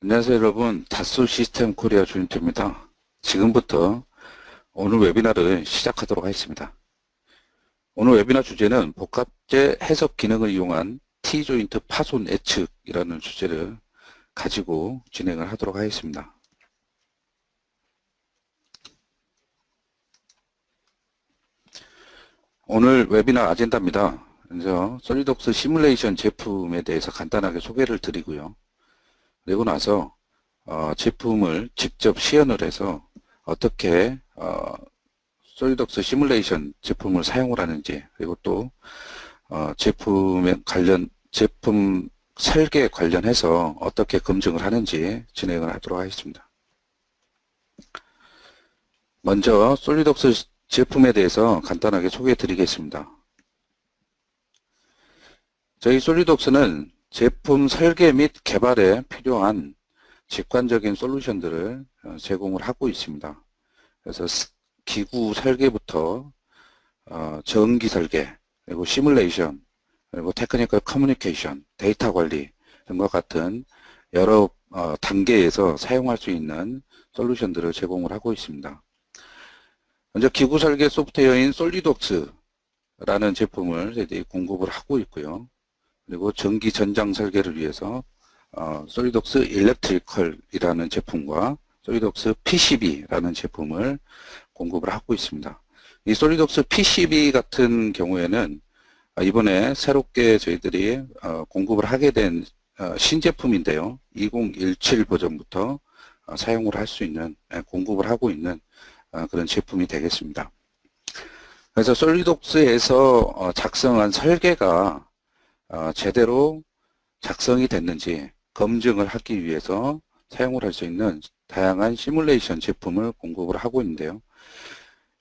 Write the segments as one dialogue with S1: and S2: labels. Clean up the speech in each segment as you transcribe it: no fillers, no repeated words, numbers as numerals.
S1: 안녕하세요 여러분, 다솔 시스템 코리아 조인트입니다. 지금부터 오늘 웨비나를 시작하도록 하겠습니다. 오늘 웨비나 주제는 복합재 해석 기능을 이용한 T조인트 파손 예측이라는 주제를 가지고 진행을 하도록 하겠습니다. 오늘 웨비나 아젠다입니다. 먼저 솔리드웍스 시뮬레이션 제품에 대해서 간단하게 소개를 드리고요. 그리고 나서 제품을 직접 시연을 해서 어떻게 솔리드웍스 시뮬레이션 제품을 사용을 하는지, 그리고 또 제품 설계 관련해서 어떻게 검증을 하는지 진행을 하도록 하겠습니다. 먼저 솔리드웍스 제품에 대해서 간단하게 소개해 드리겠습니다. 저희 솔리드웍스는 제품 설계 및 개발에 필요한 직관적인 솔루션들을 제공을 하고 있습니다. 그래서 기구 설계부터 전기 설계, 그리고 시뮬레이션, 그리고 테크니컬 커뮤니케이션, 데이터 관리 등과 같은 여러 단계에서 사용할 수 있는 솔루션들을 제공을 하고 있습니다. 먼저 기구 설계 소프트웨어인 솔리드웍스라는 제품을 저희들이 공급을 하고 있고요. 그리고 전기 전장 설계를 위해서 솔리드웍스 일렉트리컬이라는 제품과 솔리드웍스 PCB라는 제품을 공급을 하고 있습니다. 이 솔리드웍스 PCB 같은 경우에는 이번에 새롭게 저희들이 공급을 하게 된 신제품인데요. 2017 버전부터 사용을 할 수 있는, 공급을 하고 있는 그런 제품이 되겠습니다. 그래서 솔리드웍스에서 작성한 설계가 제대로 작성이 됐는지 검증을 하기 위해서 사용을 할 수 있는 다양한 시뮬레이션 제품을 공급을 하고 있는데요.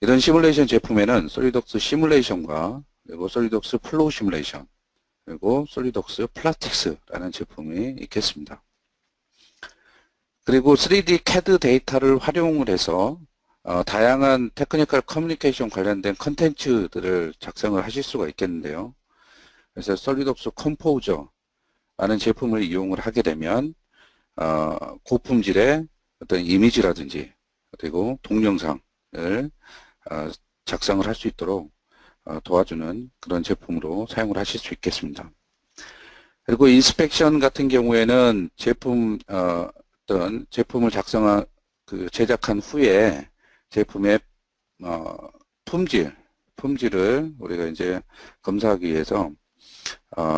S1: 이런 시뮬레이션 제품에는 솔리드웍스 시뮬레이션과 그리고 솔리드웍스 플로우 시뮬레이션, 그리고 솔리드웍스 플라스틱스라는 제품이 있겠습니다. 그리고 3D CAD 데이터를 활용을 해서 다양한 테크니컬 커뮤니케이션 관련된 컨텐츠들을 작성을 하실 수가 있겠는데요. 그래서 솔리드웍스 컴포저라는 제품을 이용을 하게 되면 고품질의 어떤 이미지라든지 그리고 동영상을 작성을 할 수 있도록 도와주는 그런 제품으로 사용을 하실 수 있겠습니다. 그리고 인스펙션 같은 경우에는 어떤 제품을 제작한 후에 제품의 품질을 우리가 이제 검사하기 위해서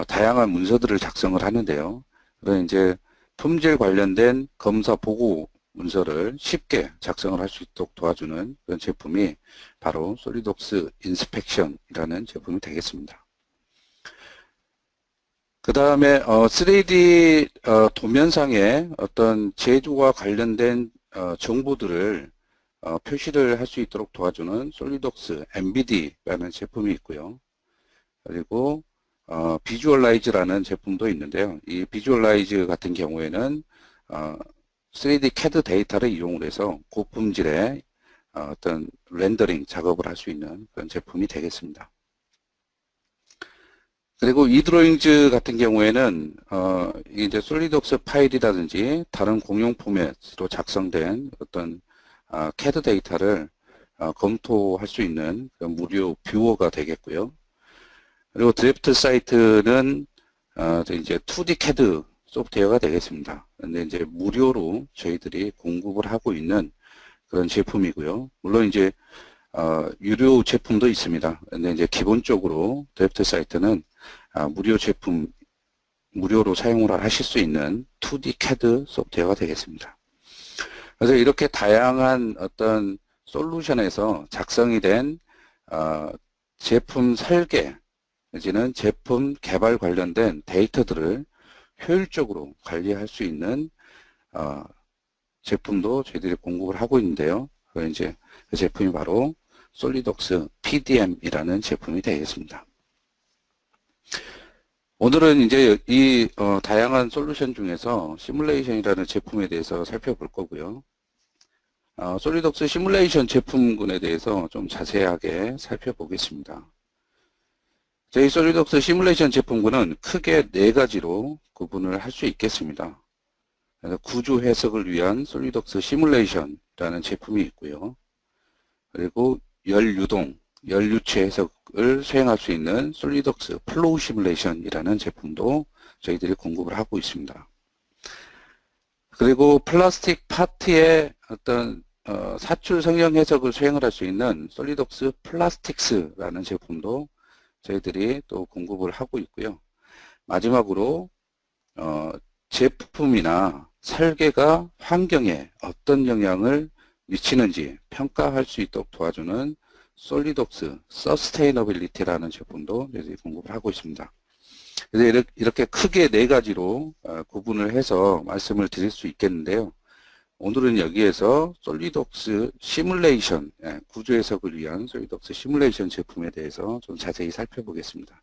S1: 다양한 문서들을 작성을 하는데요. 그런 이제 품질 관련된 검사 보고 문서를 쉽게 작성을 할 수 있도록 도와주는 그런 제품이 바로 솔리드웍스 인스펙션이라는 제품이 되겠습니다. 그 다음에 3D 도면상의 어떤 제조와 관련된 정보들을 표시를 할 수 있도록 도와주는 솔리드웍스 MBD라는 제품이 있고요. 그리고 비주얼라이즈라는 제품도 있는데요. 이 비주얼라이즈 같은 경우에는 3D CAD 데이터를 이용을 해서 고품질의 어떤 렌더링 작업을 할 수 있는 그런 제품이 되겠습니다. 그리고 이드로잉즈 같은 경우에는 이제 솔리드웍스 파일이라든지 다른 공용 포맷으로 작성된 어떤 CAD 데이터를 검토할 수 있는 그런 무료 뷰어가 되겠고요. 그리고 드래프트 사이트는 이제 2D CAD 소프트웨어가 되겠습니다. 근데 이제 무료로 저희들이 공급을 하고 있는 그런 제품이고요. 물론 이제 유료 제품도 있습니다. 근데 이제 기본적으로 드래프트 사이트는 무료로 사용을 하실 수 있는 2D CAD 소프트웨어가 되겠습니다. 그래서 이렇게 다양한 어떤 솔루션에서 작성이 된 제품 설계 내지는 제품 개발 관련된 데이터들을 효율적으로 관리할 수 있는 제품도 저희들이 공급을 하고 있는데요. 그 제품이 바로 솔리드웍스 PDM이라는 제품이 되겠습니다. 오늘은 이제 이 다양한 솔루션 중에서 시뮬레이션이라는 제품에 대해서 살펴볼 거고요. 솔리드웍스 시뮬레이션 제품군에 대해서 좀 자세하게 살펴보겠습니다. 저희 솔리드웍스 시뮬레이션 제품군은 크게 4가지로 구분을 할 수 있겠습니다. 그래서 구조 해석을 위한 솔리덕스 시뮬레이션이라는 제품이 있고요. 그리고 열 유동, 열 유체 해석을 수행할 수 있는 솔리덕스 플로우 시뮬레이션이라는 제품도 저희들이 공급을 하고 있습니다. 그리고 플라스틱 파트의 어떤 사출 성형 해석을 수행을 할 수 있는 솔리덕스 플라스틱스라는 제품도 저희들이 또 공급을 하고 있고요. 마지막으로 제품이나 설계가 환경에 어떤 영향을 미치는지 평가할 수 있도록 도와주는 솔리덕스 서스테이너빌리티라는 제품도 저희들이 공급을 하고 있습니다. 그래서 이렇게 크게 네 가지로 구분을 해서 말씀을 드릴 수 있겠는데요. 오늘은 여기에서 솔리덕스 시뮬레이션, 구조 해석을 위한 솔리덕스 시뮬레이션 제품에 대해서 좀 자세히 살펴보겠습니다.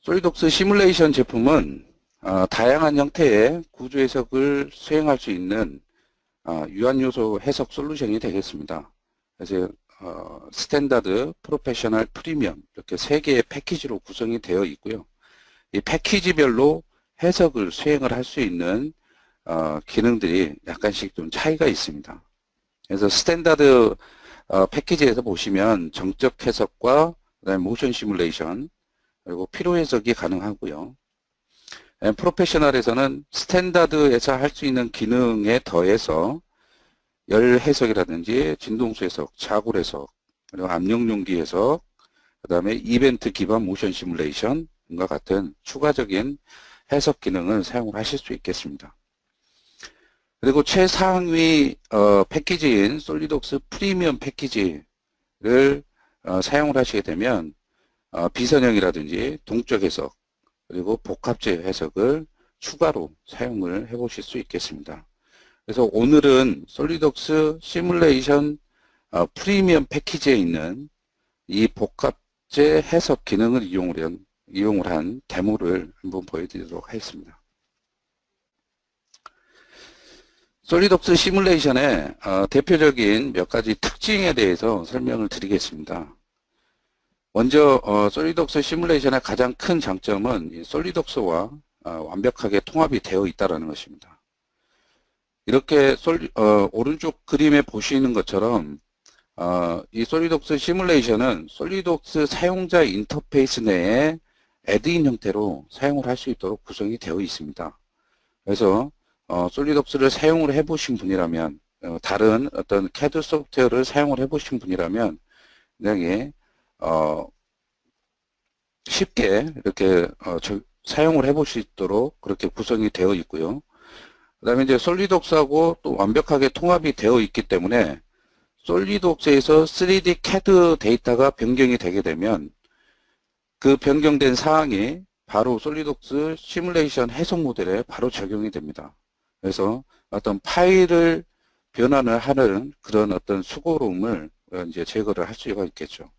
S1: 솔리덕스 시뮬레이션 제품은 다양한 형태의 구조 해석을 수행할 수 있는 유한요소 해석 솔루션이 되겠습니다. 그래서 스탠다드, 프로페셔널, 프리미엄 이렇게 세 개의 패키지로 구성이 되어 있고요. 이 패키지별로 해석을 수행을 할 수 있는 기능들이 약간씩 좀 차이가 있습니다. 그래서 스탠다드 패키지에서 보시면 정적 해석과 그다음에 모션 시뮬레이션 그리고 필요 해석이 가능하고요. 프로페셔널에서는 스탠다드에서 할 수 있는 기능에 더해서 열 해석이라든지 진동수 해석, 자굴 해석, 그리고 압력 용기 해석, 그 다음에 이벤트 기반 모션 시뮬레이션과 같은 추가적인 해석 기능을 사용을 하실 수 있겠습니다. 그리고 최상위 패키지인 솔리덕스 프리미엄 패키지를 사용을 하시게 되면 비선형이라든지 동적 해석, 그리고 복합재 해석을 추가로 사용을 해 보실 수 있겠습니다. 그래서 오늘은 솔리덕스 시뮬레이션 프리미엄 패키지에 있는 이 복합재 해석 기능을 이용을 한 데모를 한번 보여드리도록 하겠습니다. 솔리덕스 시뮬레이션의 대표적인 몇 가지 특징에 대해서 설명을 드리겠습니다. 먼저 솔리덕스 시뮬레이션의 가장 큰 장점은 이 솔리덕스와 완벽하게 통합이 되어 있다는 것입니다. 이렇게 오른쪽 그림에 보시는 것처럼 이 솔리덕스 시뮬레이션은 솔리덕스 사용자 인터페이스 내에 애드인 형태로 사용을 할 수 있도록 구성이 되어 있습니다. 그래서 솔리덕스를 사용을 해보신 분이라면 다른 어떤 CAD 소프트웨어를 사용을 해보신 분이라면 굉장히 쉽게 이렇게 사용을 해볼 수 있도록 그렇게 구성이 되어 있고요. 그 다음에 이제 솔리덕스하고 또 완벽하게 통합이 되어 있기 때문에 솔리덕스에서 3D CAD 데이터가 변경이 되게 되면 그 변경된 사항이 바로 솔리덕스 시뮬레이션 해석 모델에 바로 적용이 됩니다. 그래서 어떤 파일을 변환을 하는 그런 어떤 수고로움을 이제 제거를 할 수가 있겠죠.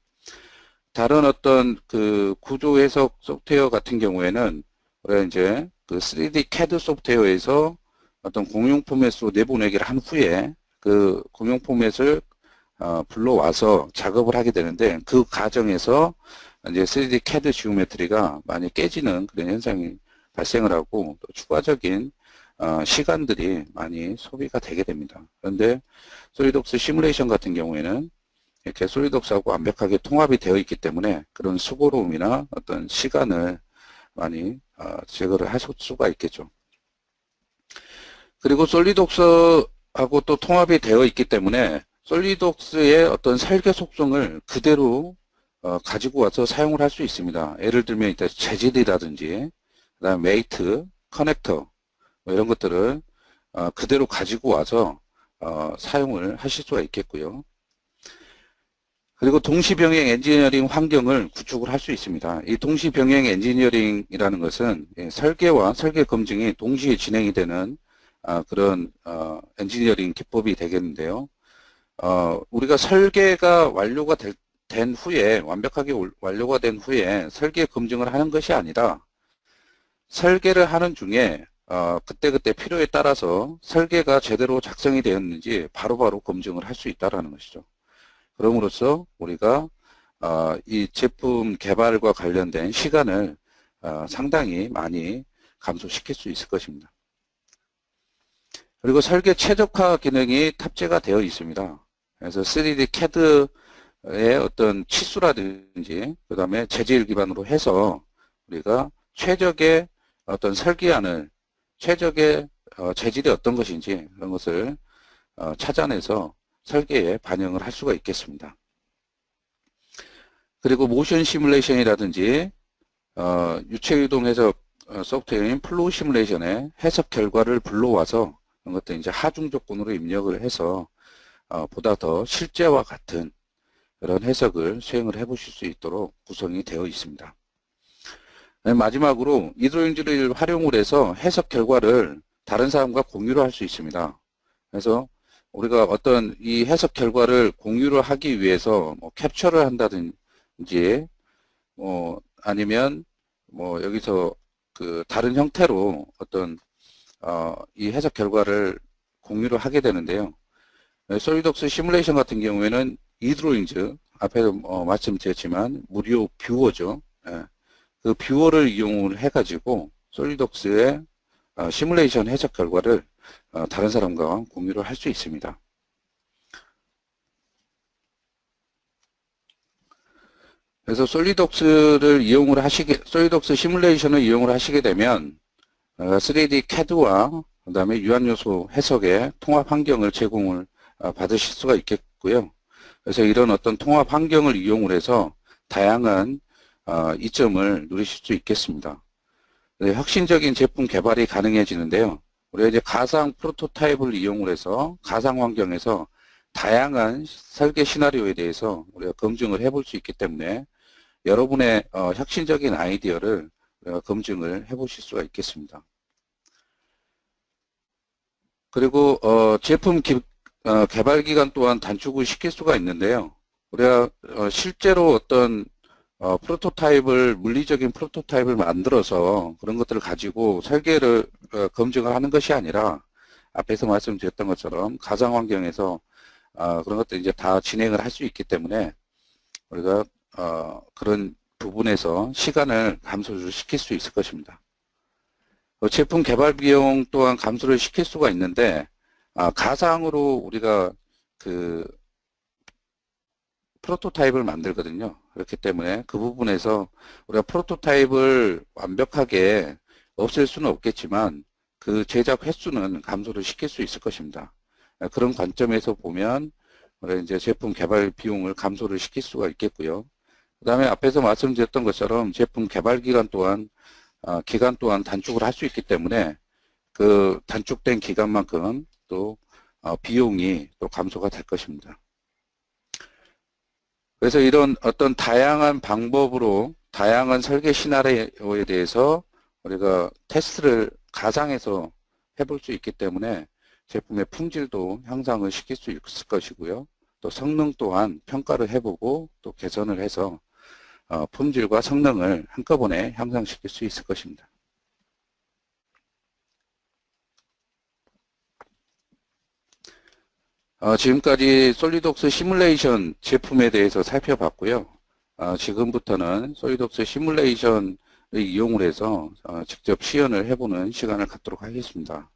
S1: 다른 어떤 그 구조 해석 소프트웨어 같은 경우에는 우리가 이제 그 3D CAD 소프트웨어에서 어떤 공용 포맷으로 내보내기를 한 후에 그 공용 포맷을 불러와서 작업을 하게 되는데 그 과정에서 이제 3D CAD 지오메트리가 많이 깨지는 그런 현상이 발생을 하고 또 추가적인 시간들이 많이 소비가 되게 됩니다. 그런데 솔리덕스 시뮬레이션 같은 경우에는 이렇게 솔리덕스하고 완벽하게 통합이 되어 있기 때문에 그런 수고로움이나 어떤 시간을 많이 제거를 하실 수가 있겠죠. 그리고 솔리덕스하고 또 통합이 되어 있기 때문에 솔리덕스의 어떤 설계 속성을 그대로 가지고 와서 사용을 할 수 있습니다. 예를 들면 일단 재질이라든지 그다음 웨이트, 커넥터 뭐 이런 것들을 그대로 가지고 와서 사용을 하실 수가 있겠고요. 그리고 동시병행 엔지니어링 환경을 구축을 할 수 있습니다. 이 동시병행 엔지니어링이라는 것은 설계와 설계 검증이 동시에 진행이 되는 그런 엔지니어링 기법이 되겠는데요. 우리가 설계가 완료가 된 후에 완벽하게 완료가 된 후에 설계 검증을 하는 것이 아니라 설계를 하는 중에 그때그때 필요에 따라서 설계가 제대로 작성이 되었는지 바로바로 검증을 할 수 있다는 것이죠. 그럼으로써 우리가 이 제품 개발과 관련된 시간을 상당히 많이 감소시킬 수 있을 것입니다. 그리고 설계 최적화 기능이 탑재가 되어 있습니다. 그래서 3D CAD의 어떤 치수라든지 그 다음에 재질 기반으로 해서 우리가 최적의 어떤 설계안을 최적의 재질이 어떤 것인지 그런 것을 찾아내서 설계에 반영을 할 수가 있겠습니다. 그리고 모션 시뮬레이션이라든지 유체유동 해석 소프트웨어인 플로우 시뮬레이션의 해석 결과를 불러와서 그런 것들 이제 하중 조건으로 입력을 해서 보다 더 실제와 같은 그런 해석을 수행을 해보실 수 있도록 구성이 되어 있습니다. 마지막으로 이드로잉즈를 활용을 해서 해석 결과를 다른 사람과 공유를 할 수 있습니다. 그래서 우리가 어떤 이 해석 결과를 공유를 하기 위해서 뭐 캡처를 한다든지 아니면 뭐 여기서 그 다른 형태로 어떤 이 해석 결과를 공유를 하게 되는데요. 솔리드웍스 시뮬레이션 같은 경우에는 이드로잉즈 앞에도 말씀드렸지만 무료 뷰어죠. 그 뷰어를 이용을 해가지고 솔리드웍스의 시뮬레이션 해석 결과를 다른 사람과 공유를 할 수 있습니다. 그래서 솔리드웍스 시뮬레이션을 이용을 하시게 되면 3D CAD와 그 다음에 유한요소 해석의 통합 환경을 제공을 받으실 수가 있겠고요. 그래서 이런 어떤 통합 환경을 이용을 해서 다양한 이점을 누리실 수 있겠습니다. 혁신적인 제품 개발이 가능해지는데요. 우리가 이제 가상 프로토타입을 이용을 해서 가상 환경에서 다양한 설계 시나리오에 대해서 우리가 검증을 해볼 수 있기 때문에 여러분의 혁신적인 아이디어를 우리가 검증을 해보실 수가 있겠습니다. 그리고 제품 개발 기간 또한 단축을 시킬 수가 있는데요. 우리가 실제로 어떤 물리적인 프로토타입을 만들어서 그런 것들을 가지고 설계를 검증을 하는 것이 아니라 앞에서 말씀드렸던 것처럼 가상 환경에서 그런 것들 이제 다 진행을 할 수 있기 때문에 우리가 그런 부분에서 시간을 감소를 시킬 수 있을 것입니다. 제품 개발 비용 또한 감소를 시킬 수가 있는데 가상으로 우리가 그 프로토타입을 만들거든요. 그렇기 때문에 그 부분에서 우리가 프로토타입을 완벽하게 없앨 수는 없겠지만 그 제작 횟수는 감소를 시킬 수 있을 것입니다. 그런 관점에서 보면 우리가 이제 제품 개발 비용을 감소를 시킬 수가 있겠고요. 그 다음에 앞에서 말씀드렸던 것처럼 제품 개발 기간 또한 단축을 할 수 있기 때문에 그 단축된 기간만큼 또 비용이 또 감소가 될 것입니다. 그래서 이런 어떤 다양한 방법으로 다양한 설계 시나리오에 대해서 우리가 테스트를 가상에서 해볼 수 있기 때문에 제품의 품질도 향상을 시킬 수 있을 것이고요. 또 성능 또한 평가를 해보고 또 개선을 해서 품질과 성능을 한꺼번에 향상시킬 수 있을 것입니다. 지금까지 솔리드웍스 시뮬레이션 제품에 대해서 살펴봤고요. 지금부터는 솔리드웍스 시뮬레이션을 이용을 해서 직접 시연을 해보는 시간을 갖도록 하겠습니다.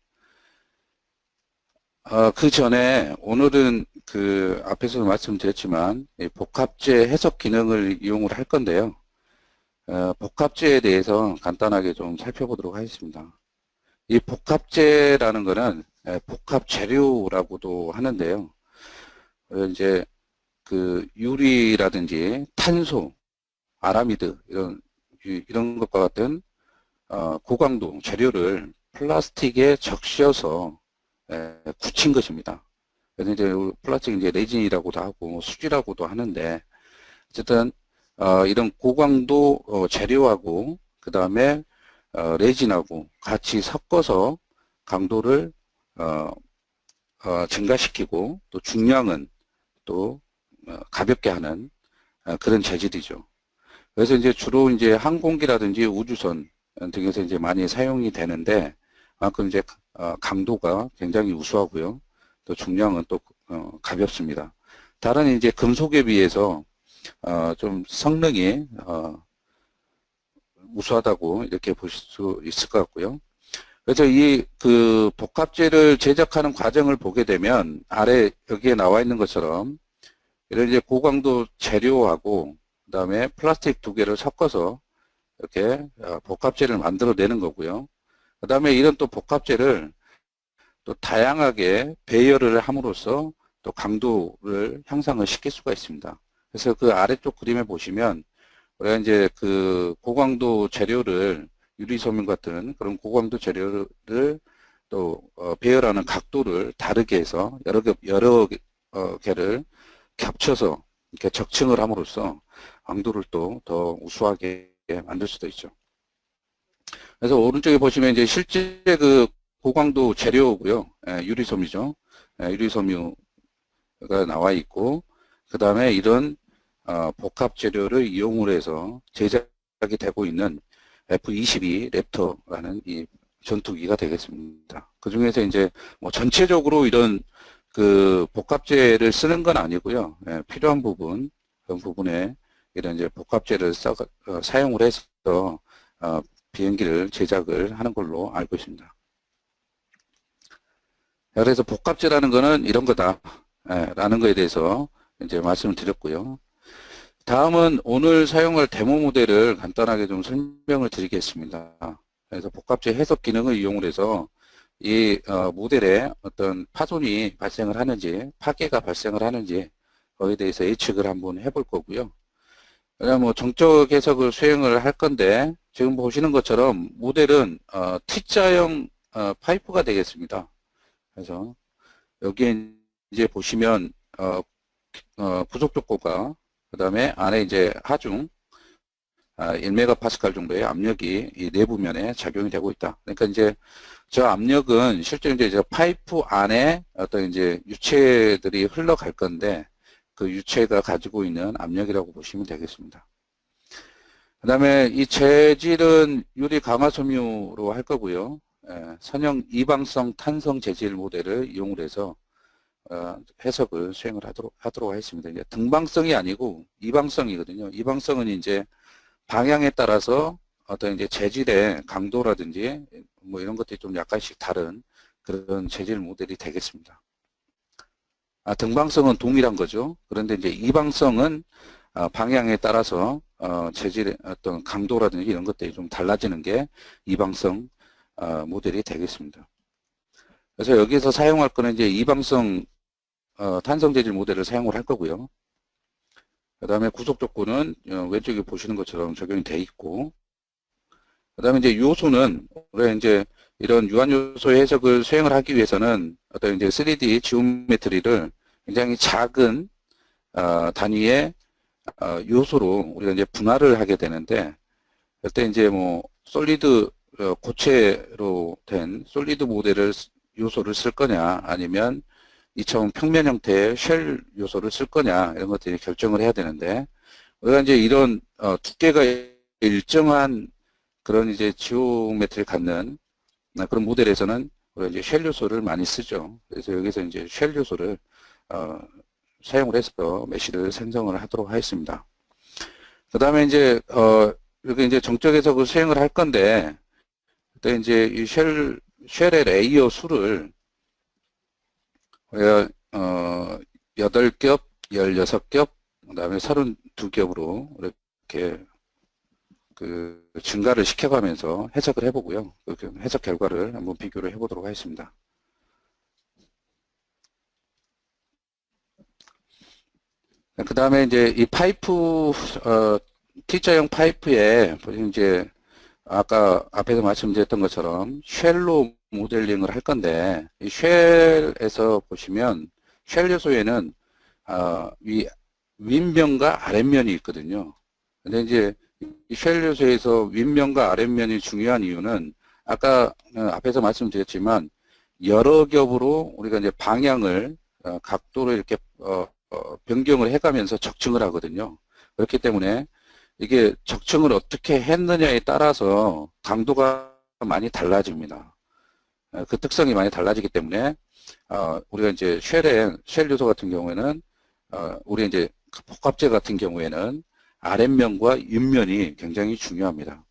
S1: 그 전에 오늘은 그 앞에서도 말씀드렸지만 복합재 해석 기능을 이용을 할 건데요. 복합재에 대해서 간단하게 좀 살펴보도록 하겠습니다. 이 복합재라는 것은 복합 재료라고도 하는데요. 이제 그 유리라든지 탄소, 아라미드 이런 것과 같은 고강도 재료를 플라스틱에 적셔서 굳힌 것입니다. 그래서 이제 플라스틱 이제 레진이라고도 하고 수지라고도 하는데 어쨌든 이런 고강도 재료하고 그 다음에 레진하고 같이 섞어서 강도를 증가시키고 또 중량은 또 가볍게 하는 그런 재질이죠. 그래서 이제 주로 이제 항공기라든지 우주선 등에서 이제 많이 사용이 되는데 그만큼 이제 강도가 굉장히 우수하고요. 또 중량은 또 가볍습니다. 다른 이제 금속에 비해서 좀 성능이 우수하다고 이렇게 보실 수 있을 것 같고요. 그래서 이 그 복합재를 제작하는 과정을 보게 되면 아래 여기에 나와 있는 것처럼 이런 이제 고강도 재료하고 그다음에 플라스틱 두 개를 섞어서 이렇게 복합재를 만들어내는 거고요. 그다음에 이런 또 복합재를 또 다양하게 배열을 함으로써 또 강도를 향상을 시킬 수가 있습니다. 그래서 그 아래쪽 그림에 보시면 우리가 이제 그 고강도 재료를 유리소면 같은 그런 고강도 재료를 또 배열하는 각도를 다르게 해서 여러 개를 겹쳐서 이렇게 적층을 함으로써 강도를 또 더 우수하게 만들 수도 있죠. 그래서 오른쪽에 보시면 이제 실제 그 고강도 재료고요. 유리섬유죠. 유리섬유가 나와 있고 그 다음에 이런 복합 재료를 이용을 해서 제작이 되고 있는 F-22 랩터라는 이 전투기가 되겠습니다. 그 중에서 이제 뭐 전체적으로 이런 그 복합재를 쓰는 건 아니고요. 필요한 부분, 그런 부분에 이런 이제 복합재를 사용을 해서 비행기를 제작을 하는 걸로 알고 있습니다. 그래서 복합재라는 거는 이런 거다 라는 거에 대해서 이제 말씀을 드렸고요. 다음은 오늘 사용할 데모 모델을 간단하게 좀 설명을 드리겠습니다. 그래서 복합재 해석 기능을 이용을 해서 이 모델에 어떤 파손이 발생을 하는지 파괴가 발생을 하는지 거기에 대해서 예측을 한번 해볼 거고요. 그다음 뭐 정적 해석을 수행을 할 건데 지금 보시는 것처럼 모델은 T자형 파이프가 되겠습니다. 그래서 여기에 이제 보시면 부속 조건과 그 다음에 안에 이제 하중 1메가파스칼 정도의 압력이 이 내부면에 작용이 되고 있다. 그러니까 이제 저 압력은 실제 이제 저 파이프 안에 어떤 이제 유체들이 흘러갈 건데 그 유체가 가지고 있는 압력이라고 보시면 되겠습니다. 그 다음에 이 재질은 유리 강화섬유로 할 거고요. 선형 이방성 탄성 재질 모델을 이용을 해서 해석을 수행을 하도록 하겠습니다. 이제 등방성이 아니고 이방성이거든요. 이방성은 이제 방향에 따라서 어떤 이제 재질의 강도라든지 뭐 이런 것들이 좀 약간씩 다른 그런 재질 모델이 되겠습니다. 등방성은 동일한 거죠. 그런데 이제 이방성은 방향에 따라서 재질의 어떤 강도라든지 이런 것들이 좀 달라지는 게 이방성 모델이 되겠습니다. 그래서 여기서 사용할 거는 이제 이방성 탄성 재질 모델을 사용을 할 거고요. 그 다음에 구속 조건은 왼쪽에 보시는 것처럼 적용이 돼 있고, 그 다음에 이제 요소는 우리가 이제 이런 유한 요소 해석을 수행을 하기 위해서는 어떤 이제 3D 지오메트리를 굉장히 작은 단위의 요소로 우리가 이제 분할을 하게 되는데, 그때 이제 뭐 솔리드 고체로 된 솔리드 모델을 요소를 쓸 거냐 아니면 이처럼 평면 형태의 쉘 요소를 쓸 거냐 이런 것들이 결정을 해야 되는데 우리가 이제 이런 두께가 일정한 그런 이제 지오메트리를 갖는 그런 모델에서는 우리가 이제 쉘 요소를 많이 쓰죠. 그래서 여기서 이제 쉘 요소를 사용을 해서 메쉬를 생성을 하도록 하겠습니다. 그 다음에 이제 여기 이제 정적 해석을 수행을 할 건데 그때 이제 이 쉘의 레이어 수를 우리가 8겹, 16겹, 그 다음에 32겹으로 이렇게 그 증가를 시켜가면서 해석을 해보고요. 그 해석 결과를 한번 비교를 해보도록 하겠습니다. 그 다음에 이제 이 파이프, T자형 파이프에 이제 아까 앞에서 말씀드렸던 것처럼 쉘로 모델링을 할 건데 이 쉘에서 보시면 쉘 요소에는 이 윗면과 아랫면이 있거든요. 근데 이제 이 쉘 요소에서 윗면과 아랫면이 중요한 이유는 아까 앞에서 말씀드렸지만 여러 겹으로 우리가 이제 방향을 각도를 이렇게 변경을 해가면서 적층을 하거든요. 그렇기 때문에 이게 적층을 어떻게 했느냐에 따라서 강도가 많이 달라집니다. 그 특성이 많이 달라지기 때문에 우리가 이제 쉘 요소 같은 경우에는 우리 이제 복합재 같은 경우에는 아랫면과 윗면이 굉장히 중요합니다.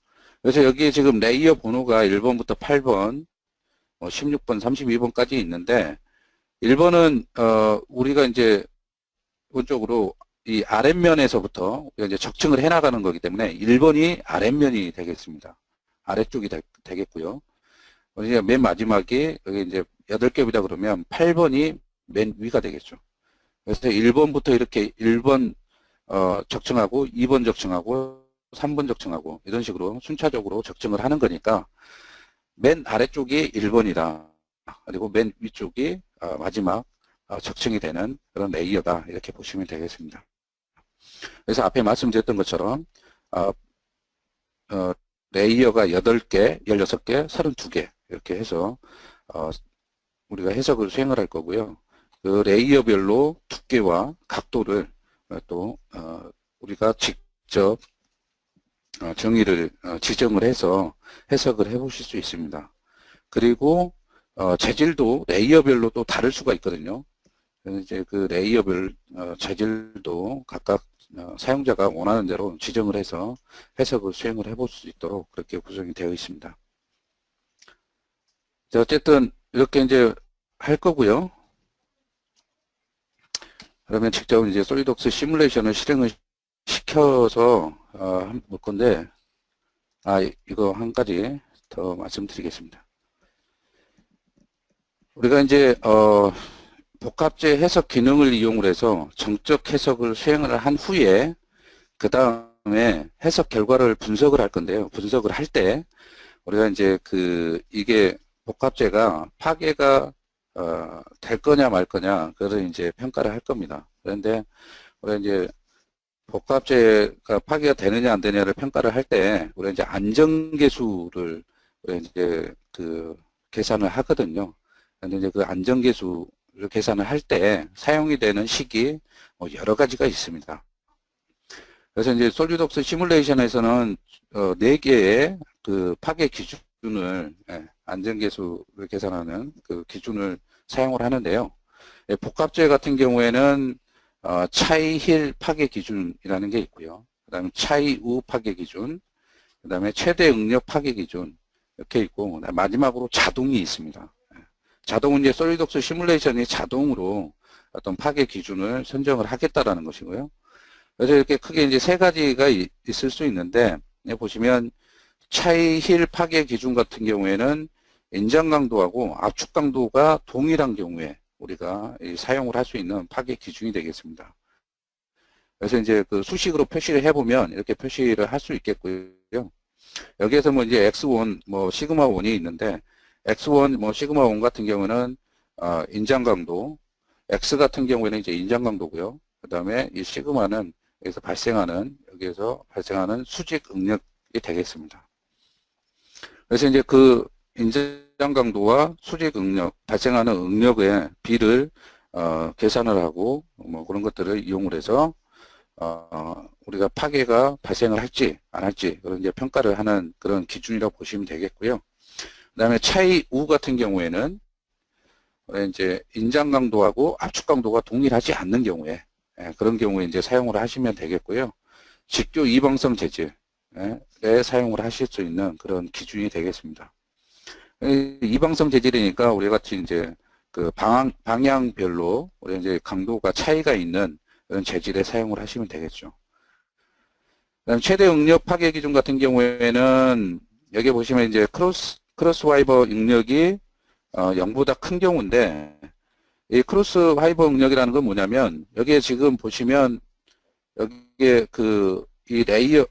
S1: 그래서 여기 지금 레이어 번호가 1번부터 8번, 16번, 32번까지 있는데 1번은 우리가 이제 기본적으로 이 아랫면에서부터 우리가 이제 적층을 해나가는 거기 때문에 1번이 아랫면이 되겠습니다. 아래쪽이 되겠고요. 이제 맨 마지막이 여기 이제 8겹이다 그러면 8번이 맨 위가 되겠죠. 그래서 1번부터 이렇게 1번 적층하고 2번 적층하고 3번 적층하고 이런 식으로 순차적으로 적층을 하는 거니까 맨 아래쪽이 1번이다. 그리고 맨 위쪽이 마지막 적층이 되는 그런 레이어다. 이렇게 보시면 되겠습니다. 그래서 앞에 말씀드렸던 것처럼 레이어가 8개, 16개, 32개 이렇게 해서 우리가 해석을 수행을 할 거고요. 그 레이어별로 두께와 각도를 또 우리가 직접 정의를 지정을 해서 해석을 해 보실 수 있습니다. 그리고 재질도 레이어별로 또 다를 수가 있거든요. 그래서 이제 그 레이어별 재질도 각각 사용자가 원하는 대로 지정을 해서 해석을 수행을 해 볼 수 있도록 그렇게 구성이 되어 있습니다. 자, 어쨌든 이렇게 이제 할 거고요. 그러면 직접 이제 솔리드웍스 시뮬레이션을 실행을 시켜서 볼 건데, 이거 한 가지 더 말씀드리겠습니다. 우리가 이제 복합재 해석 기능을 이용을 해서 정적 해석을 수행을 한 후에 그 다음에 해석 결과를 분석을 할 건데요. 분석을 할 때 우리가 이제 이게 복합재가 파괴가 될 거냐 말 거냐 그걸 이제 평가를 할 겁니다. 그런데 우리가 이제 복합재가 파괴가 되느냐 안 되느냐를 평가를 할 때 우리가 이제 안정계수를 우리가 이제 계산을 하거든요. 근데 이제 그 안정계수를 계산을 할 때 사용이 되는 식이 여러 가지가 있습니다. 그래서 이제 솔리드웍스 시뮬레이션에서는 4개의 그 파괴 기준을 안정계수를 계산하는 그 기준을 사용을 하는데요. 복합재 같은 경우에는 차이힐 파괴 기준이라는 게 있고요. 그 다음에 차이우 파괴 기준, 그 다음에 최대 응력 파괴 기준 이렇게 있고 마지막으로 자동이 있습니다. 자동은 이제 솔리드웍스 시뮬레이션이 자동으로 어떤 파괴 기준을 선정을 하겠다라는 것이고요. 그래서 이렇게 크게 이제 3가지가 있을 수 있는데 보시면 차이힐 파괴 기준 같은 경우에는 인장 강도하고 압축 강도가 동일한 경우에 우리가 사용을 할 수 있는 파괴 기준이 되겠습니다. 그래서 이제 그 수식으로 표시를 해보면 이렇게 표시를 할 수 있겠고요. 여기에서 뭐 이제 X1, 뭐 시그마 1이 있는데 X1, 뭐 시그마 1 같은 경우는 인장 강도, X 같은 경우에는 이제 인장 강도고요. 그 다음에 이 시그마는 여기에서 발생하는 수직 응력이 되겠습니다. 그래서 이제 그 인장 강도와 수직 응력, 발생하는 응력의 비를 계산을 하고 뭐 그런 것들을 이용을 해서 우리가 파괴가 발생을 할지 안 할지 그런 이제 평가를 하는 그런 기준이라고 보시면 되겠고요. 그 다음에 차이우 같은 경우에는 이제 인장 강도하고 압축 강도가 동일하지 않는 경우에 그런 경우에 이제 사용을 하시면 되겠고요. 직교 이방성 재질에 사용을 하실 수 있는 그런 기준이 되겠습니다. 이방성 재질이니까 우리 같이 이제 그 방향별로 우리 이제 강도가 차이가 있는 그런 재질에 사용을 하시면 되겠죠. 그다음 최대 응력 파괴 기준 같은 경우에는 여기 보시면 이제 크로스 화이버 응력이 0보다 큰 경우인데 이 크로스 화이버 응력이라는 건 뭐냐면 여기에 지금 보시면 여기에 이 레이어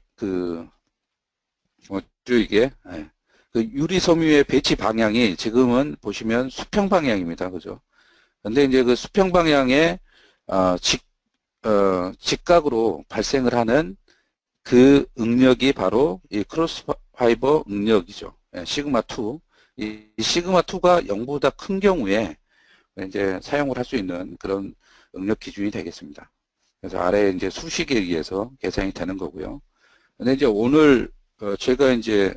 S1: 뭐죠 이게 그 유리 섬유의 배치 방향이 지금은 보시면 수평 방향입니다. 그죠? 근데 이제 그 수평 방향에 직각으로 발생을 하는 그 응력이 바로 이 크로스 파이버 응력이죠. 시그마 2. 이 시그마 2가 0보다 큰 경우에 이제 사용을 할 수 있는 그런 응력 기준이 되겠습니다. 그래서 아래 이제 수식에 의해서 계산이 되는 거고요. 근데 이제 오늘 제가 이제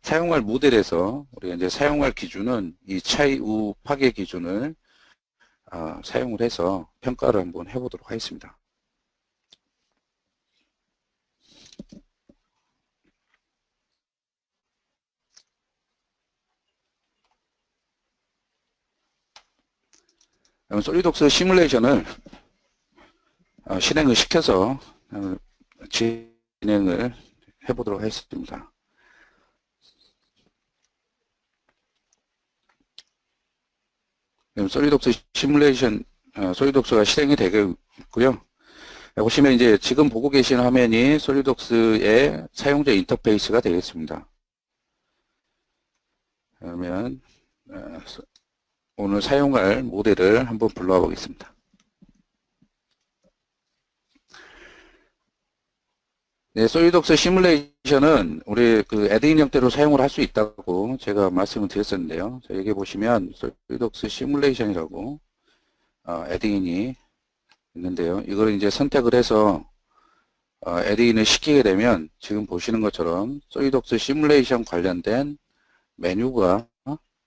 S1: 사용할 모델에서 우리가 이제 사용할 기준은 이 차이우 파괴 기준을 사용을 해서 평가를 한번 해보도록 하겠습니다. 그럼 솔리독스 시뮬레이션을 실행을 시켜서 진행을 해보도록 하겠습니다. 그럼 솔리독스 시뮬레이션, 솔리독스가 실행이 되고 있고요. 보시면 이제 지금 보고 계신 화면이 솔리독스의 사용자 인터페이스가 되겠습니다. 그러면 오늘 사용할 모델을 한번 불러와 보겠습니다. 네, 솔리독스 시뮬레이션은 우리 그 애드인 형태로 사용을 할 수 있다고 제가 말씀을 드렸었는데요. 자, 여기 보시면 솔리독스 시뮬레이션이라고 애드인이 있는데요. 이걸 이제 선택을 해서 애드인을 시키게 되면 지금 보시는 것처럼 솔리독스 시뮬레이션 관련된 메뉴가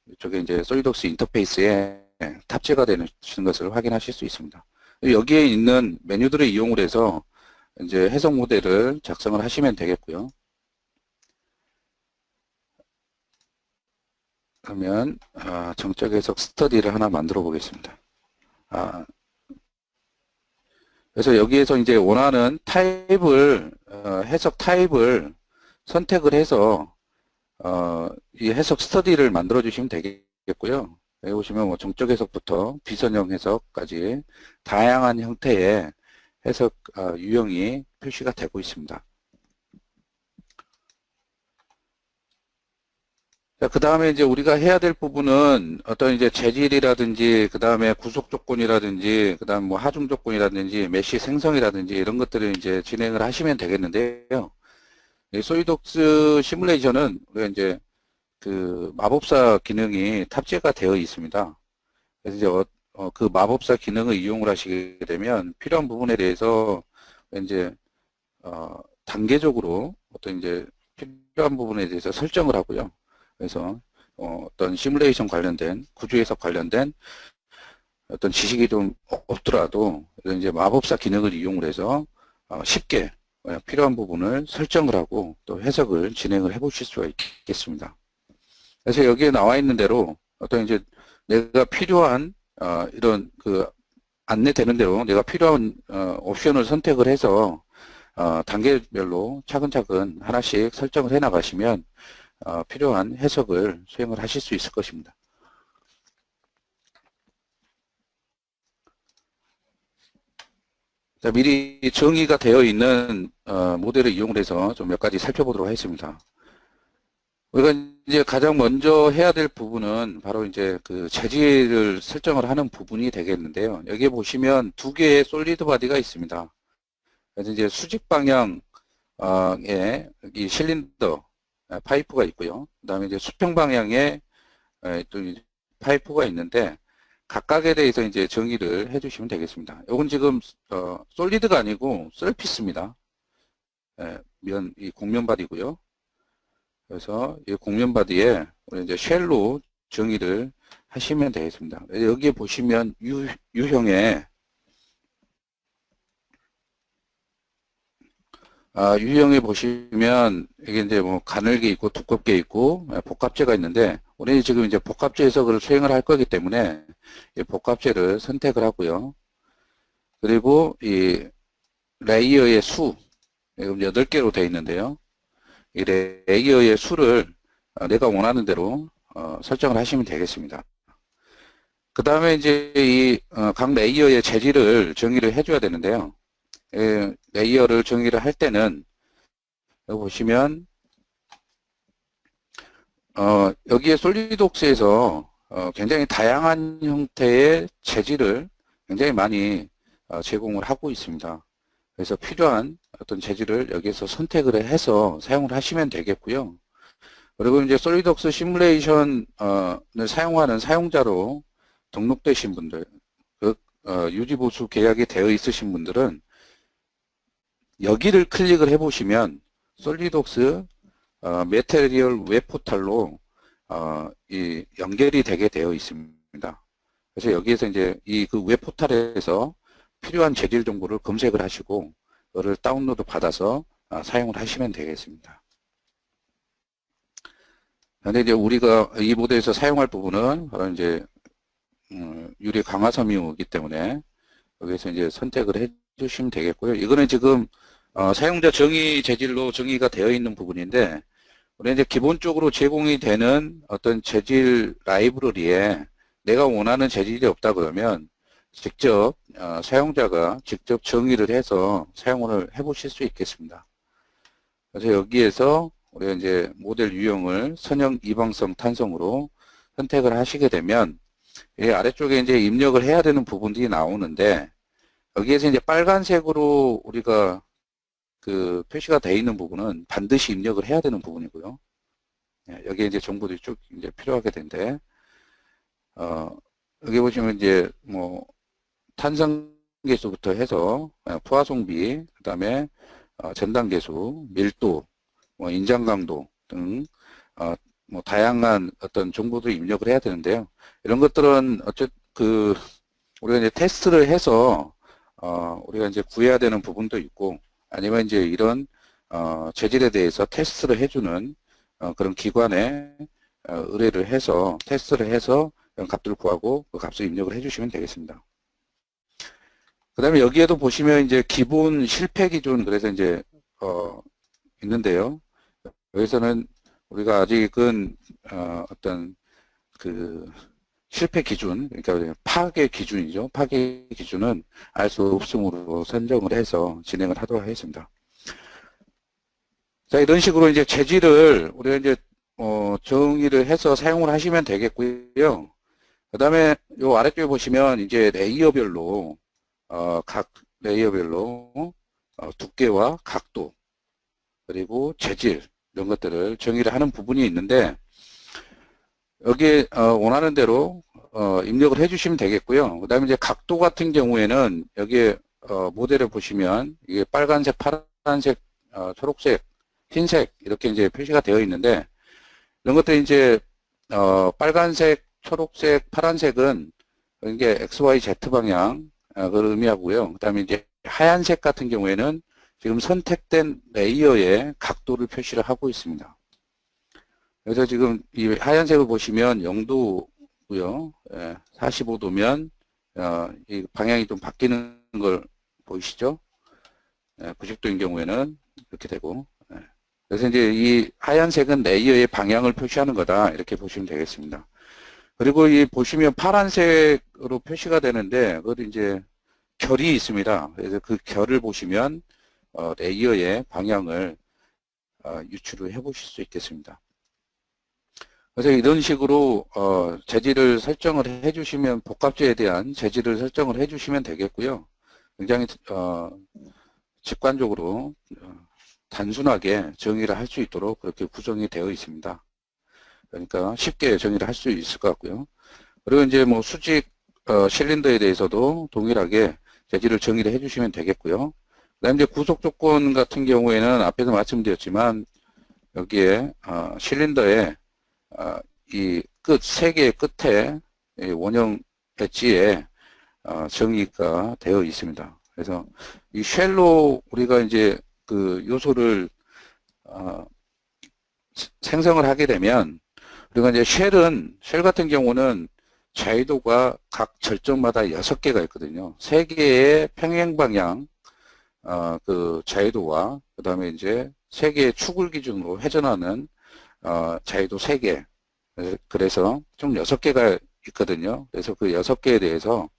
S1: 이쪽에 이제 솔리독스 인터페이스에 탑재가 되는 것을 확인하실 수 있습니다. 여기에 있는 메뉴들을 이용을 해서 이제 해석 모델을 작성을 하시면 되겠고요. 그러면 정적 해석 스터디를 하나 만들어 보겠습니다. 그래서 여기에서 이제 원하는 타입을 해석 타입을 선택을 해서 이 해석 스터디를 만들어 주시면 되겠고요. 여기 보시면 뭐 정적 해석부터 비선형 해석까지 다양한 형태의 해석 유형이 표시가 되고 있습니다. 자, 그 다음에 이제 우리가 해야 될 부분은 어떤 이제 재질이라든지, 그 다음에 구속 조건이라든지, 그 다음 뭐 하중 조건이라든지, 메시 생성이라든지 이런 것들을 이제 진행을 하시면 되겠는데요. 이 솔리독스 시뮬레이션은 우리가 이제 그 마법사 기능이 탑재가 되어 있습니다. 그래서 이제 그 마법사 기능을 이용을 하시게 되면 필요한 부분에 대해서 이제 단계적으로 어떤 이제 필요한 부분에 대해서 설정을 하고요. 그래서 어떤 시뮬레이션 관련된 구조 해석 관련된 어떤 지식이 좀 없더라도 이제 마법사 기능을 이용을 해서 쉽게 필요한 부분을 설정을 하고 또 해석을 진행을 해 보실 수가 있겠습니다. 그래서 여기에 나와 있는 대로 어떤 이제 내가 필요한 이런 그 안내되는 대로 내가 필요한 옵션을 선택을 해서 단계별로 차근차근 하나씩 설정을 해 나가시면 필요한 해석을 수행을 하실 수 있을 것입니다. 자, 미리 정의가 되어 있는 모델을 이용해서 좀 몇 가지 살펴보도록 하겠습니다. 우리가 이제 가장 먼저 해야 될 부분은 바로 이제 그 재질을 설정을 하는 부분이 되겠는데요. 여기에 보시면 두 개의 솔리드 바디가 있습니다. 그래서 이제 수직 방향에 이 실린더 파이프가 있고요. 그 다음에 이제 수평 방향에 또 파이프가 있는데 각각에 대해서 이제 정의를 해주시면 되겠습니다. 이건 지금 솔리드가 아니고 서피스입니다. 이 곡면 바디고요. 그래서 이 곡면 바디에 우리 이제 쉘로 정의를 하시면 되겠습니다. 여기에 보시면 유형에 유형에 보시면 이게 이제 뭐 가늘게 있고 두껍게 있고 복합재가 있는데 우리는 지금 이제 복합재 해석을 수행을 할 거기 때문에 이 복합재를 선택을 하고요. 그리고 이 레이어의 수 지금 8개로 되어 있는데요. 이 레이어의 수를 내가 원하는 대로 설정을 하시면 되겠습니다. 그 다음에 이제 이 각 레이어의 재질을 정의를 해줘야 되는데요. 레이어를 정의를 할 때는 여기 보시면 여기에 솔리독스에서 굉장히 다양한 형태의 재질을 굉장히 많이 제공을 하고 있습니다. 그래서 필요한 어떤 재질을 여기에서 선택을 해서 사용을 하시면 되겠고요. 그리고 이제 솔리독스 시뮬레이션을 사용하는 사용자로 등록되신 분들, 유지보수 계약이 되어 있으신 분들은 여기를 클릭을 해보시면 솔리독스 매테리얼 웹포털로 이 연결이 되게 되어 있습니다. 그래서 여기에서 이제 이 그 웹포털에서 필요한 재질 정보를 검색을 하시고 그거를 다운로드 받아서 사용을 하시면 되겠습니다. 근데 이제 우리가 이 모델에서 사용할 부분은 바로 이제 유리 강화섬유이기 때문에 여기서 이제 선택을 해 주시면 되겠고요. 이거는 지금 사용자 정의 재질로 정의가 되어 있는 부분인데, 우리 이제 기본적으로 제공이 되는 어떤 재질 라이브러리에 내가 원하는 재질이 없다 그러면 직접 사용자가 직접 정의를 해서 사용을 해 보실 수 있겠습니다. 그래서 여기에서 우리가 이제 모델 유형을 선형 이방성 탄성으로 선택을 하시게 되면 이 아래쪽에 이제 입력을 해야 되는 부분들이 나오는데, 여기에서 이제 빨간색으로 우리가 그 표시가 되어 있는 부분은 반드시 입력을 해야 되는 부분이고요. 여기에 이제 정보들이 쭉 이제 필요하게 된데, 여기 보시면 이제 뭐 탄성계수부터 해서 포화송비, 그 다음에 전단계수, 밀도, 뭐 인장강도 등 뭐 다양한 어떤 정보도 입력을 해야 되는데요. 이런 것들은 우리가 이제 테스트를 해서 우리가 이제 구해야 되는 부분도 있고, 아니면 이제 이런 재질에 대해서 테스트를 해주는 그런 기관에 의뢰를 해서 테스트를 해서 이런 값들을 구하고 그 값을 입력을 해주시면 되겠습니다. 그 다음에 여기에도 보시면 이제 기본 실패 기준, 그래서 이제 있는데요. 여기서는 우리가 아직은 어떤 그 실패 기준, 그러니까 파괴 기준이죠. 파괴 기준은 알 수 없음으로 선정을 해서 진행을 하도록 하겠습니다. 자, 이런 식으로 이제 재질을 우리가 이제 정의를 해서 사용을 하시면 되겠고요. 그 다음에 요 아래쪽에 보시면 이제 레이어별로 각 레이어별로 두께와 각도, 그리고 재질, 이런 것들을 정의를 하는 부분이 있는데, 여기에 원하는 대로 입력을 해주시면 되겠고요. 그 다음에 이제 각도 같은 경우에는 여기에 모델을 보시면 이게 빨간색, 파란색, 초록색, 흰색 이렇게 이제 표시가 되어 있는데, 이런 것들이 이제 빨간색, 초록색, 파란색은 이게 XYZ 방향 그걸 의미하고요. 그 다음에 이제 하얀색 같은 경우에는 지금 선택된 레이어의 각도를 표시를 하고 있습니다. 그래서 지금 이 하얀색을 보시면 0도고요. 45도면 이 방향이 좀 바뀌는 걸 보이시죠? 90도인 경우에는 이렇게 되고, 그래서 이제 이 하얀색은 레이어의 방향을 표시하는 거다, 이렇게 보시면 되겠습니다. 그리고 이 보시면 파란색으로 표시가 되는데, 그것도 이제 결이 있습니다. 그래서 그 결을 보시면 레이어의 방향을 유추를 해 보실 수 있겠습니다. 그래서 이런 식으로 재질을 설정을 해 주시면, 복합재에 대한 재질을 설정을 해 주시면 되겠고요. 굉장히 직관적으로 단순하게 정의를 할 수 있도록 그렇게 구성이 되어 있습니다. 그러니까 쉽게 정의를 할 수 있을 것 같고요. 그리고 이제 뭐 수직 실린더에 대해서도 동일하게 재질을 정의를 해 주시면 되겠고요. 그다음에 이제 구속 조건 같은 경우에는 앞에서 말씀드렸지만, 여기에 실린더에 이 끝, 세 개의 끝에 이 원형 엣지에 정의가 되어 있습니다. 그래서 이 쉘로 우리가 이제 그 요소를 생성을 하게 되면, 우리가 이제 쉘 같은 경우는 자유도가 각 절정마다 6개가 있거든요. 3개의 평행 방향 그 자유도와, 그 다음에 이제 3개의 축을 기준으로 회전하는 자유도 3개. 그래서 총 6개가 있거든요. 그래서 그 6개에 대해서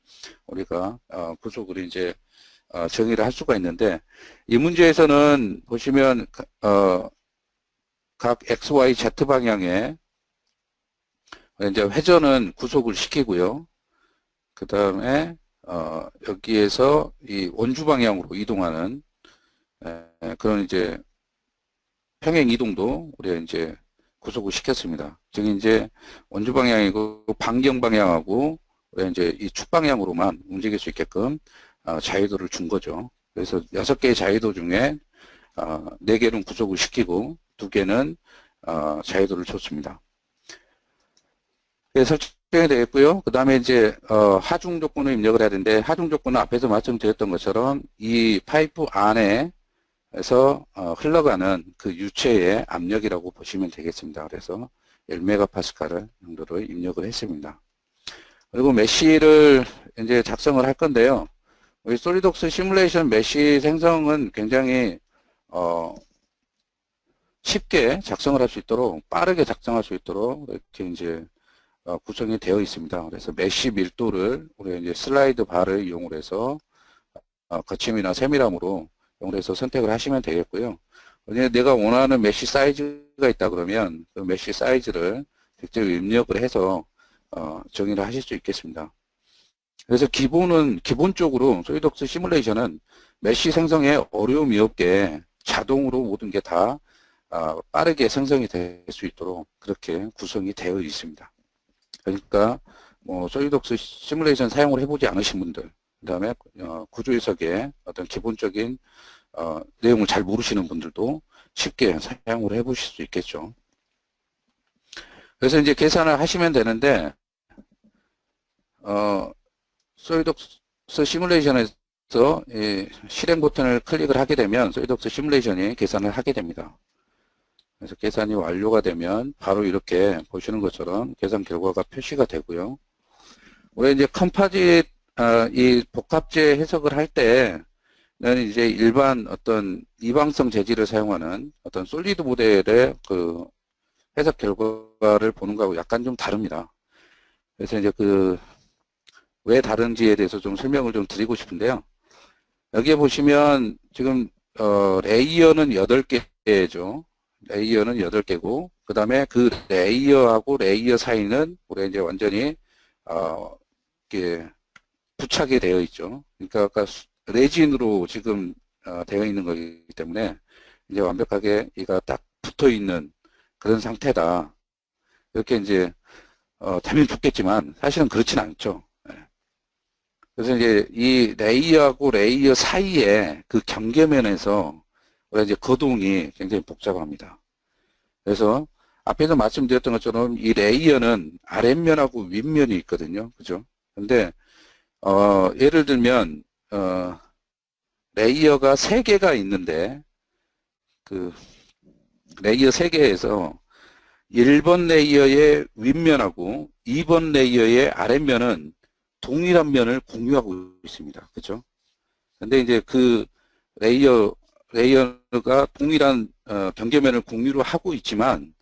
S1: 우리가 구속을 이제 정의를 할 수가 있는데, 이 문제에서는 보시면 각 XYZ 방향에 이제 회전은 구속을 시키고요. 그 다음에 여기에서 이 원주 방향으로 이동하는 그런 이제 평행 이동도 우리가 이제 구속을 시켰습니다. 즉 이제 원주 방향이고 반경 방향하고 우리가 이제 이 축 방향으로만 움직일 수 있게끔 자유도를 준 거죠. 그래서 6개의 자유도 중에 4개는 구속을 시키고 2개는 자유도를 줬습니다. 설정이 되겠고요. 그 다음에 이제 하중 조건을 입력을 해야 되는데, 하중 조건은 앞에서 말씀드렸던 것처럼 이 파이프 안에서 흘러가는 그 유체의 압력이라고 보시면 되겠습니다. 그래서 1메가파스칼을 정도로 입력을 했습니다. 그리고 메쉬를 이제 작성을 할 건데요. 우리 솔리독스 시뮬레이션 메쉬 생성은 굉장히 쉽게 작성을 할 수 있도록, 빠르게 작성할 수 있도록 이렇게 이제 구성이 되어 있습니다. 그래서 메쉬 밀도를 우리 이제 슬라이드 바를 이용을 해서 거침이나 세밀함으로 이용을 해서 선택을 하시면 되겠고요. 내가 원하는 메쉬 사이즈가 있다 그러면 그 메쉬 사이즈를 직접 입력을 해서 정의를 하실 수 있겠습니다. 그래서 기본적으로 솔리독스 시뮬레이션은 메쉬 생성에 어려움이 없게 자동으로 모든 게 다 빠르게 생성이 될 수 있도록 그렇게 구성이 되어 있습니다. 그러니까 뭐 솔리독스 시뮬레이션 사용을 해보지 않으신 분들, 그 다음에 구조 해석의 어떤 기본적인 내용을 잘 모르시는 분들도 쉽게 사용을 해보실 수 있겠죠. 그래서 이제 계산을 하시면 되는데 솔리독스 시뮬레이션에서 실행 버튼을 클릭을 하게 되면 솔리독스 시뮬레이션이 계산을 하게 됩니다. 그래서 계산이 완료가 되면 바로 이렇게 보시는 것처럼 계산 결과가 표시가 되고요. 우리 이제 컴파짓 이 복합재 해석을 할 때는 이제 일반 어떤 이방성 재질을 사용하는 어떤 솔리드 모델의 그 해석 결과를 보는 거하고 약간 좀 다릅니다. 그래서 이제 왜 다른지에 대해서 좀 설명을 좀 드리고 싶은데요. 여기에 보시면 지금 레이어는 8개죠. 레이어는 8개고 그 다음에 그 레이어하고 레이어 사이는 우리 이제 완전히 이렇게 부착이 되어 있죠. 그러니까 아까 레진으로 지금 되어 있는 거기 때문에 이제 완벽하게 이가 딱 붙어 있는 그런 상태다. 이렇게 이제 되면 좋겠지만 사실은 그렇진 않죠. 그래서 이제 이 레이어하고 레이어 사이에 그 경계면에서 우리가 이제 거동이 굉장히 복잡합니다. 그래서 앞에서 말씀드렸던 것처럼 이 레이어는 아랫면하고 윗면이 있거든요. 그죠? 근데 예를 들면 레이어가 3개가 있는데 그 레이어 3개에서 1번 레이어의 윗면하고 2번 레이어의 아랫면은 동일한 면을 공유하고 있습니다. 그죠? 근데 이제 그 레이어가 동일한 경계면을 공유를 하고 있지만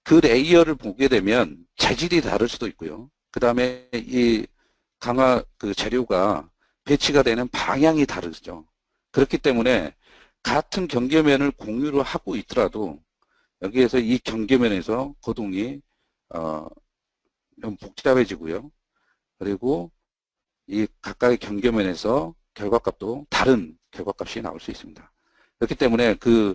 S1: 그 레이어를 보게 되면 재질이 다를 수도 있고요. 그 다음에 이 그 재료가 배치가 되는 방향이 다르죠. 그렇기 때문에 같은 경계면을 공유를 하고 있더라도 여기에서 이 경계면에서 거동이 좀 복잡해지고요. 그리고 이 각각의 경계면에서 결과값도 다른 결과값이 나올 수 있습니다. 그렇기 때문에 그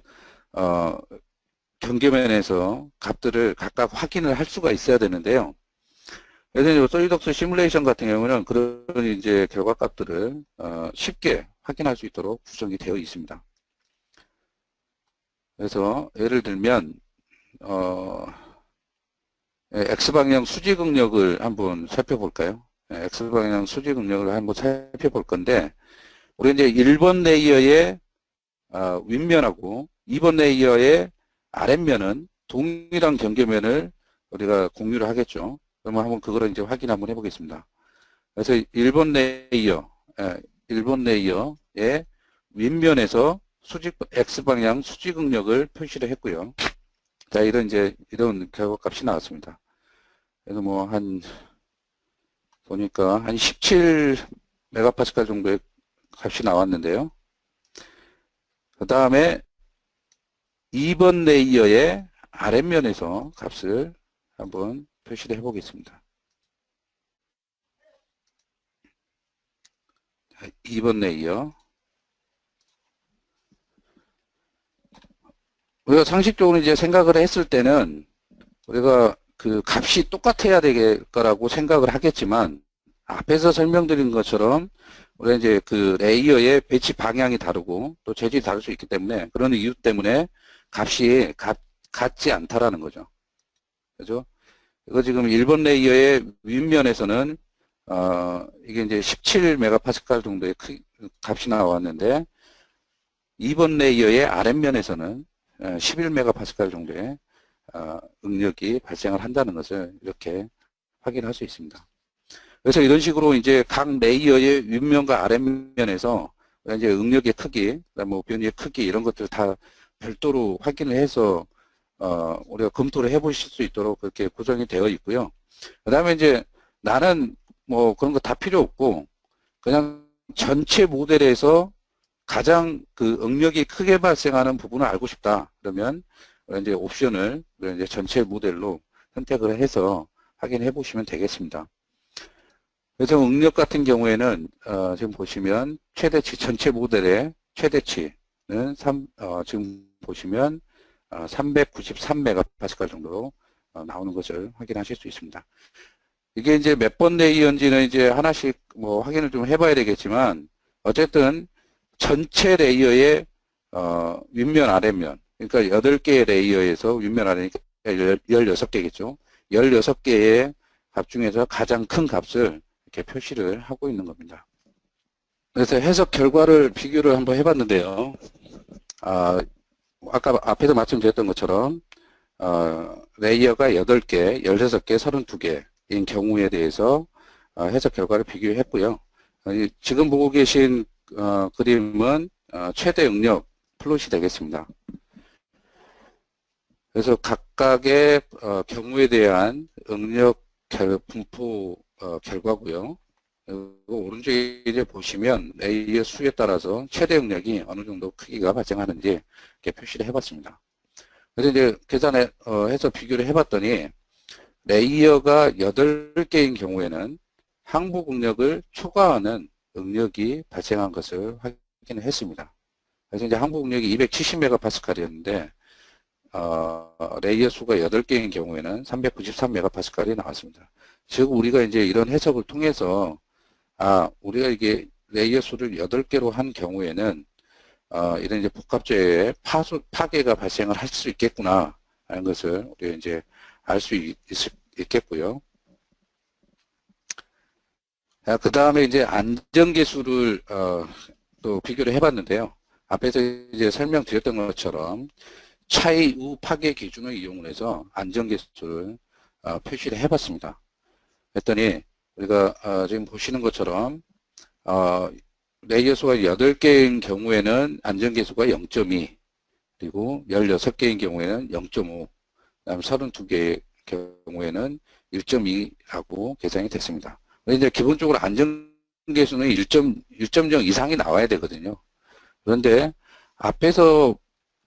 S1: 경계면에서 값들을 각각 확인을 할 수가 있어야 되는데요. 그래서 솔리독스 시뮬레이션 같은 경우는 그런 이제 결과값들을 쉽게 확인할 수 있도록 구성이 되어 있습니다. 그래서 예를 들면 X방향 수직 응력을 한번 살펴볼까요? X방향 수직 응력을 한번 살펴볼 건데 우리 이제 1번 레이어의 윗면하고 2번 레이어의 아랫면은 동일한 경계면을 우리가 공유를 하겠죠. 그러면 한번 그거를 이제 확인 한번 해보겠습니다. 그래서 1번 레이어의 윗면에서 X방향 수직 응력을 표시를 했고요. 자, 이런 결과값이 나왔습니다. 그래서 뭐 보니까 한 17 메가파스칼 정도의 값이 나왔는데요. 그 다음에 2번 레이어의 아랫면에서 값을 한번 표시를 해보겠습니다. 2번 레이어. 우리가 상식적으로 이제 생각을 했을 때는 우리가 그 값이 똑같아야 될 거라고 생각을 하겠지만 앞에서 설명드린 것처럼 우리가 이제 그 레이어의 배치 방향이 다르고 또 재질이 다를 수 있기 때문에 그런 이유 때문에 값이 같지 않다라는 거죠. 그죠? 이거 지금 1번 레이어의 윗면에서는 이게 이제 17 메가파스칼 정도의 값이 나왔는데 2번 레이어의 아랫면에서는 11 메가파스칼 정도의 응력이 발생을 한다는 것을 이렇게 확인할 수 있습니다. 그래서 이런 식으로 이제 각 레이어의 윗면과 아랫면에서 이제 응력의 크기, 뭐 변이의 크기 이런 것들 다 별도로 확인을 해서 우리가 검토를 해보실 수 있도록 그렇게 구성이 되어 있고요. 그 다음에 이제 나는 뭐 그런 거 다 필요 없고 그냥 전체 모델에서 가장 그 응력이 크게 발생하는 부분을 알고 싶다. 그러면 이제 옵션을 이제 전체 모델로 선택을 해서 확인해 보시면 되겠습니다. 그래서 응력 같은 경우에는 지금 보시면 최대치 전체 모델의 최대치는 지금 보시면 393메가파스칼 정도 나오는 것을 확인하실 수 있습니다. 이게 이제 몇 번 레이어인지는 이제 하나씩 뭐 확인을 좀 해봐야 되겠지만 어쨌든 전체 레이어의 윗면 아랫면 그러니까 8개의 레이어에서 윗면 아래니까 16개겠죠. 16개의 값 중에서 가장 큰 값을 이렇게 표시를 하고 있는 겁니다. 그래서 해석 결과를 비교를 한번 해봤는데요. 아까 앞에서 말씀드렸던 것처럼 레이어가 8개, 16개, 32개인 경우에 대해서 해석 결과를 비교했고요. 지금 보고 계신 그림은 최대 응력 플롯이 되겠습니다. 그래서 각각의 경우에 대한 응력 분포 결과고요. 그리고 오른쪽에 이제 보시면 레이어 수에 따라서 최대 응력이 어느 정도 크기가 발생하는지 이렇게 표시를 해봤습니다. 그래서 이제 계산해 해서 비교를 해봤더니 레이어가 8개인 경우에는 항복 응력을 초과하는 응력이 발생한 것을 확인을 했습니다. 그래서 이제 항복 응력이 270메가파스칼이었는데 레이어 수가 8개인 경우에는 393메가파스칼이 나왔습니다. 즉 우리가 이제 이런 해석을 통해서 우리가 이게 레이어 수를 8개로 한 경우에는 이런 이제 복합재의 파괴가 발생을 할 수 있겠구나 하는 것을 우리가 이제 알 수 있겠고요. 그 다음에 이제 안전계수를 또 비교를 해봤는데요. 앞에서 이제 설명드렸던 것처럼 차이 우 파괴 기준을 이용을 해서 안전계수를 표시를 해봤습니다. 했더니 우리가 지금 보시는 것처럼 레이어 수가 8개인 경우에는 안전계수가 0.2 그리고 16개인 경우에는 0.5 그다음 32개의 경우에는 1.2라고 계산이 됐습니다. 이제 기본적으로 안전계수는 1.0 이상이 나와야 되거든요. 그런데 앞에서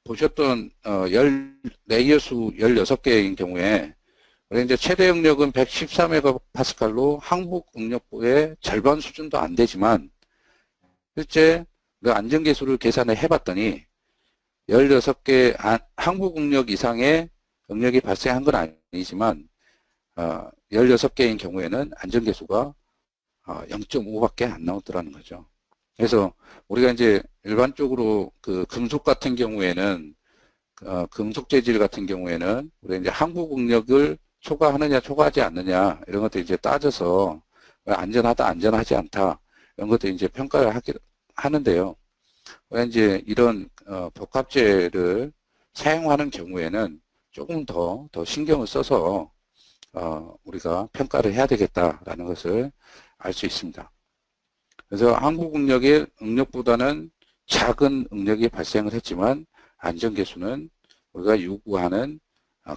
S1: 보셨던 레이어 수 16개인 경우에 이제 최대 응력은 114메가파스칼로 항복 응력의 절반 수준도 안 되지만 실제 그 안전계수를 계산을 해봤더니 16개 항복 응력 이상의 응력이 발생한 건 아니지만 16개인 경우에는 안전계수가 0.5밖에 안 나오더라는 거죠. 그래서 우리가 이제 일반적으로 그 금속 같은 경우에는 금속 재질 같은 경우에는 우리가 이제 항복 응력을 초과하느냐 초과하지 않느냐 이런 것들 이제 따져서 안전하다 안전하지 않다 이런 것들 이제 평가를 하는데요. 이제 이런 복합재를 사용하는 경우에는 조금 더 신경을 써서 우리가 평가를 해야 되겠다라는 것을 알 수 있습니다. 그래서 항복 응력의 응력보다는 작은 응력이 발생을 했지만 안전계수는 우리가 요구하는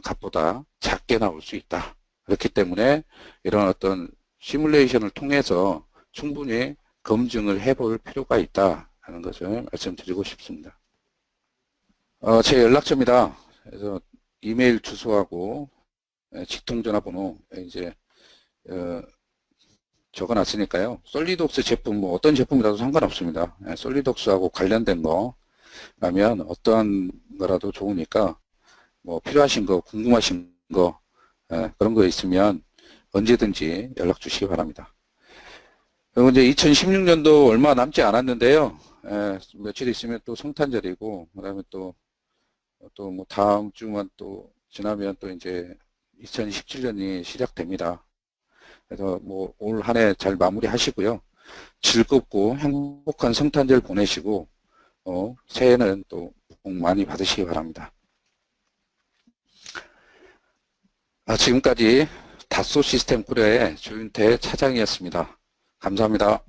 S1: 값보다 작게 나올 수 있다. 그렇기 때문에 이런 어떤 시뮬레이션을 통해서 충분히 검증을 해볼 필요가 있다는 것을 말씀드리고 싶습니다. 제 연락처입니다. 그래서 이메일 주소하고 직통전화번호 이제 적어놨으니까요. 솔리드웍스 제품 뭐 어떤 제품이라도 상관없습니다. 솔리드웍스하고 관련된 거 라면 어떤 거라도 좋으니까 뭐 필요하신 거 궁금하신 거 그런 거 있으면 언제든지 연락 주시기 바랍니다. 그리고 이제 2016년도 얼마 남지 않았는데요. 며칠 있으면 또 성탄절이고 그다음에 또 뭐 다음 주만 또 지나면 또 이제 2017년이 시작됩니다. 그래서 뭐 올 한 해 잘 마무리하시고요. 즐겁고 행복한 성탄절 보내시고 새해는 또 복 많이 받으시기 바랍니다. 지금까지 다소 시스템 코리아의 조윤태 차장이었습니다. 감사합니다.